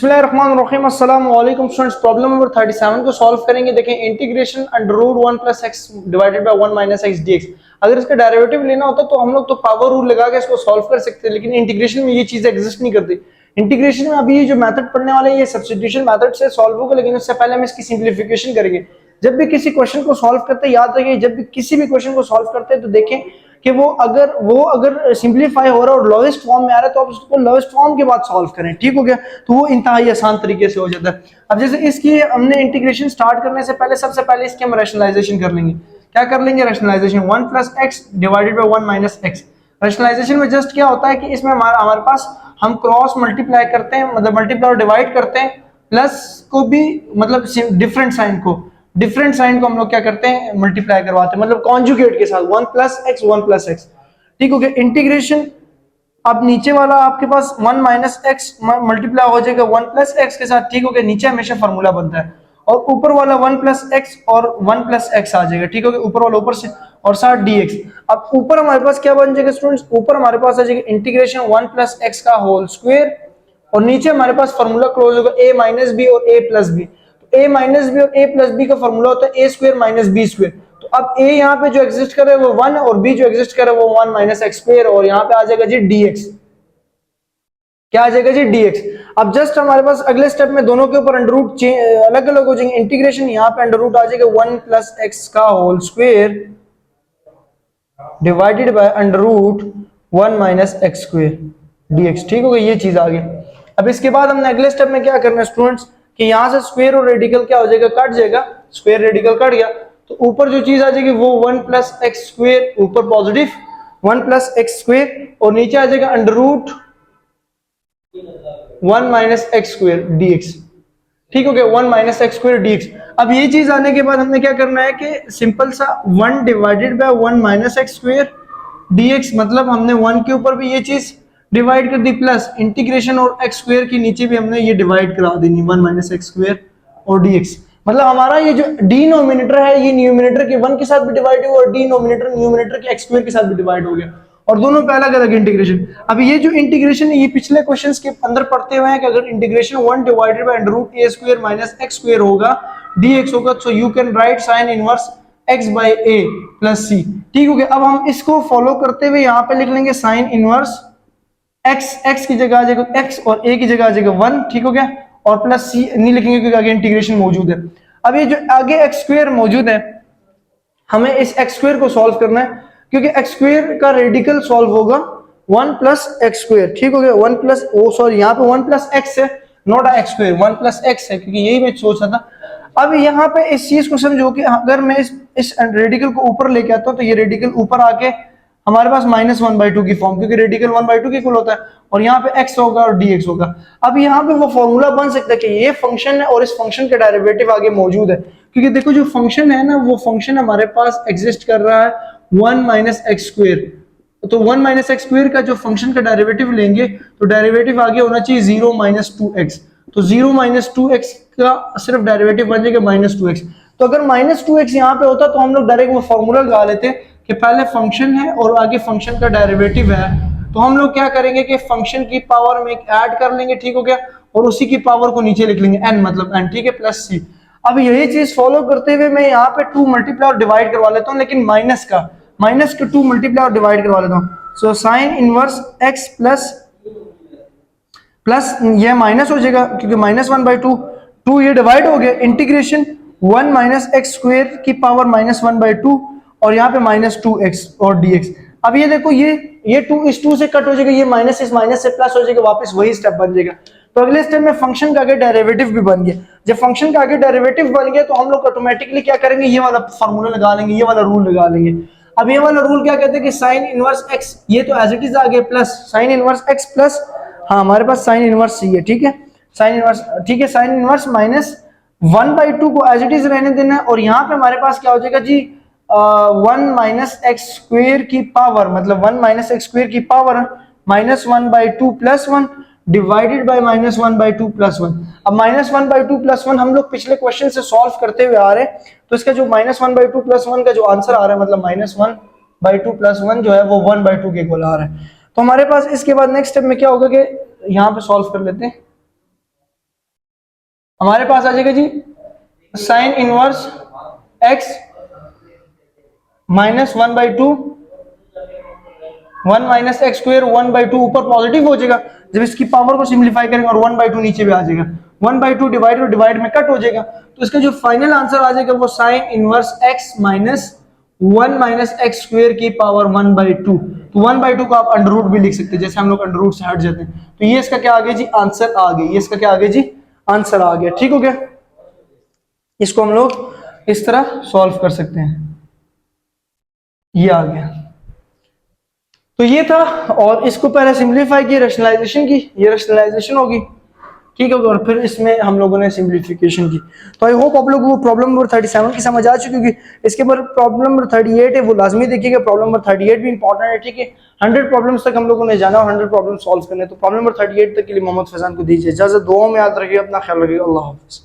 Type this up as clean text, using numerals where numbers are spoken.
बिस्मिल्लाहिर्रहमानिर्रहीम अस्सलाम वालेकुम स्टूडेंट्स। प्रॉब्लम नंबर 37 को सॉल्व करेंगे। देखें, integration under root 1 plus x divided by 1 minus x d x. अगर इसका डेरिवेटिव लेना होता तो हम लोग तो पावर रूल लगा के इसको सॉल्व कर सकते हैं, लेकिन इंटीग्रेशन में ये चीज एग्जिस्ट नहीं करती। इंटीग्रेशन में अभी ये जो मेथड पढ़ने वाले हैं ये सब्स्टिट्यूशन मेथड से सॉल्व होगा, लेकिन उससे पहले हम इसकी सिंप्लीफिकेशन करेंगे। जब भी किसी क्वेश्चन को सॉल्व करते हैं, याद रखिए, जब भी किसी भी क्वेश्चन को सॉल्व करते हैं तो देखें कि वो अगर सिंप्लीफाई हो रहा है और लोएस्ट फॉर्म में आ रहा है तो आप उसको लोएस्ट फॉर्म के बाद सॉल्व करें, ठीक हो गया। तो वो इंतहाई आसान तरीके से हो जाता है। अब जैसे इसकी हमने इंटीग्रेशन स्टार्ट करने से पहले सबसे पहले इसकी हम रैशनलाइजेशन कर लेंगे। क्या कर लेंगे? Rationalisation 1 plus x divided by 1 minus x. Rationalisation में जस्ट क्या होता है कि इसमें हमारे पास हम क्रॉस मल्टीप्लाई करते हैं, मतलब मल्टीप्लाई और डिवाइड करते हैं, प्लस को भी मतलब डिफरेंट साइन को हम लोग क्या करते हैं? मल्टीप्लाई करवाते हैं, मतलब कॉन्जुगेट के साथ 1 प्लस एक्स 1 प्लस एक्स, ठीक हो गया। इंटीग्रेशन अब नीचे वाला आपके पास 1 माइनस एक्स मल्टीप्लाई हो जाएगा 1 प्लस एक्स के साथ, ठीक हो गया। नीचे हमेशा फॉर्मूला बनता है और ऊपर वाला 1 प्लस एक्स और 1 प्लस एक्स आ जाएगा, ठीक हो गया। ऊपर वाला ऊपर से और साथ dx। अब ऊपर हमारे पास क्या बन जाएगा स्टूडेंट्स? ऊपर हमारे पास आ जाएगा इंटीग्रेशन 1 प्लस एक्स का होल स्क्वायर, और नीचे हमारे पास फॉर्मूला क्लोज होगा a माइनस बी और a plus b. a minus b और a प्लस बी का फॉर्मूला होता है a square minus b square. तो अब a यहाँ पे जो एग्जिस्ट कर रहा है वो 1 और b जो एग्जिस्ट कर रहा है वो 1 माइनस एक्स स्क्वायर, और यहाँ पे आ जाएगा जी dx। क्या आ जाएगा जी? dx। अब जस्ट हमारे पास अगले स्टेप में दोनों के ऊपर अंडर रूट अलग अलग हो जाएंगे। इंटीग्रेशन यहाँ पे अंडर रूट आ जाएगा 1 प्लस एक्स का whole square divided by under root 1 minus x square dx, ठीक हो गया। ये चीज आ गई। अब इसके बाद हमने अगले स्टेप में क्या करना है स्टूडेंट्स कि यहां से स्क्वायर और रेडिकल क्या हो जाएगा? कट जाएगा। स्क्वायर रेडिकल कट गया तो ऊपर जो चीज आ जाएगी वो 1 प्लस एक्स स्क्वायर, ऊपर पॉजिटिव 1 प्लस एक्स स्क्वायर, और नीचे आ जाएगा under root 1 minus x square dx, ठीक हो गया। 1 माइनस एक्स स्क्वायर dx। अब ये चीज आने के बाद हमने क्या करना है कि सिंपल सा 1 divided by 1 minus x square dx, मतलब हमने 1 के ऊपर भी ये चीज डिवाइड कर दी, प्लस इंटीग्रेशन और एक्स स्क्वायर के नीचे भी हमने ये डिवाइड करा देनी 1 माइनस एक्स स्क्वायर और dx। मतलब हमारा ये जो डिनोमिनेटर है ये न्यूमिनेटर के 1 के साथ भी डिवाइड हुआ और डिनोमिनेटर न्यूमिनेटर के एक्स स्क्वायर के साथ भी डिवाइड हो गया, और दोनों पे अलग अलग इंटीग्रेशन। अब ये जो इंटीग्रेशन है ये पिछले क्वेश्चंस के अंदर पढ़ते हुए हैं कि अगर integration 1 divided by under root a square minus x square होगा dx होगा, so you can write sine inverse x by a plus c, ठीक हो गया। अब हम इसको फॉलो करते हुए यहाँ पे लिख लेंगे साइन इनवर्स x की जगह आ जाएगा x और a की जगह आ जाएगा 1, ठीक हो गया, और प्लस c नहीं लिखेंगे क्योंकि आगे इंटीग्रेशन मौजूद है। अब ये जो आगे x स्क्वायर मौजूद है हमें इस x स्क्वायर को सॉल्व करना है, क्योंकि एक्स स्क्वायर का रेडिकल सॉल्व होगा 1 प्लस एक्स स्क्वायर, ठीक हो गया। 1 प्लस यहाँ पे 1 प्लस एक्स है, not x square, 1 plus x है, क्योंकि यही मैं सोच रहा था। अब यहाँ पे इस चीज को समझो कि अगर मैं इस रेडिकल को ऊपर लेके आता हूँ तो ये रेडिकल ऊपर आके हमारे पास -1/2 की फॉर्म, क्योंकि रेडिकल 1/2 के इक्वल होता है, और यहाँ पे x होगा और dx होगा। अब यहाँ पे वो फॉर्मूला बन सकता है कि ये फंक्शन है और इस फंक्शन का डेरिवेटिव आगे मौजूद है, क्योंकि देखो जो फंक्शन है ना वो फंक्शन हमारे पास एग्जिस्ट कर रहा है 1 माइनस एक्स स्क्वायर। तो 1 माइनस एक्स स्क्वायर का जो फंक्शन का डेरिवेटिव लेंगे तो डेरिवेटिव आगे होना चाहिए 0 माइनस 2x। तो 0 माइनस 2x का सिर्फ डेरिवेटिव बन जाएगा -2x। तो अगर -2x यहाँ पे होता तो हम लोग डायरेक्ट वो फॉर्मूला लगा लेते कि पहले फंक्शन है और आगे फंक्शन का डेरिवेटिव है, तो हम लोग क्या करेंगे कि फंक्शन की पावर में ऐड कर लेंगे, ठीक हो गया, और उसी की पावर को नीचे लिख लेंगे n, मतलब n, ठीक है, प्लस c। अब यही चीज फॉलो करते हुए मैं यहाँ पे 2 मल्टीप्लाई और डिवाइड करवा लेता हूँ, लेकिन माइनस का 2 मल्टीप्लाई और डिवाइड करवा लेता हूँ। So sine inverse x plus ये माइनस हो जाएगा क्योंकि -1/2, 2 ये डिवाइड हो गया, इंटीग्रेशन 1 माइनस एक्स स्क्वायर की पावर -1/2 और यहाँ पे -2x और dx। अब ये देखो ये 2 इस 2 से कट हो जाएगा, ये माइनस इस माइनस से प्लस हो जाएगा, वापस वही स्टेप बन जाएगा। तो अगले स्टेप में फंक्शन का आगे डेरिवेटिव भी बन गया। जब फंक्शन का आगे डेरिवेटिव बन गया तो हम लोग ऑटोमेटिकली क्या करेंगे? ये वाला फार्मूला लगा लेंगे, ये वाला रूल लगा लेंगे। अब ये वाला रूल क्या कहते हैं कि साइन इनवर्स x, ये तो एज इट इज आ गया, plus sign inverse x plus, हाँ हमारे पास साइन इनवर्स c है, ठीक है, साइन इनवर्स, ठीक है, साइन इनवर्स -1/2 को एज इट इज रहने देना है, और यहाँ पे हमारे पास क्या हो जाएगा जी 1 माइनस एक्स स्क्वायर की पावर, मतलब 1 माइनस एक्स स्क्वायर की power -1/2 plus 1 divided bye -1/2 plus 1। अब -1/2 प्लस 1 हम लोग पिछले क्वेश्चन से सॉल्व करते हुए आ रहे हैं, तो इसका जो -1/2 प्लस 1 का जो आंसर आ रहा है, मतलब -1/2 प्लस 1 जो है वो 1/2 के इक्वल आ रहा है। तो हमारे पास इसके बाद नेक्स्ट स्टेप में क्या होगा कि यहाँ पे सॉल्व कर लेते हैं। हमारे पास आ जाएगा जी sine inverse x minus 1/2, 1 - x², 1/2 ऊपर पॉजिटिव हो जाएगा जब इसकी पावर को सिंप्लीफाई करेंगे, और 1/2 नीचे भी आ जाएगा, 1/2 डिवाइड और डिवाइड में कट हो जाएगा, तो इसका जो फाइनल आंसर आ जाएगा वो sign inverse x minus 1 - x² की पावर 1/2। तो 1/2 को आप अंडर रूट भी लिख सकते हैं, जैसे हम लोग अंडर रूट से हट जाते हैं। तो ये इसका क्या आ गया जी, आंसर आ गया। ये इसका क्या आ गया जी, आंसर आ गया। ठीक हो गया, इसको हम लोग इस तरह सॉल्व कर सकते हैं। ये आ गया, तो ये था, और इसको पहले सिंप्लीफाई किया, रैशनलाइजेशन की, ये रैशनलाइजेशन होगी। ठीक है, और फिर इसमें हम लोगों ने सिंप्लीफिकेशन की। तो आई होप आप लोगों को प्रॉब्लम नंबर 37 की समझ आ चुकी होगी। इसके बाद प्रॉब्लम नंबर 38 है, वो लाजमी देखिएगा, प्रॉब्लम नंबर 38 भी इंपॉर्टेंट है। ठीक है, 100 प्रॉब्लम्स तक हम लोगों ने जाना और 100 प्रॉब्लम सॉल्व करने। तो प्रॉब्लम नंबर 38 तक के लिए मोहम्मद फैजान को दीजिए इजाजत। दुआओं में याद रखिए, अपना ख्याल रखिए। अल्लाह हाफिज़।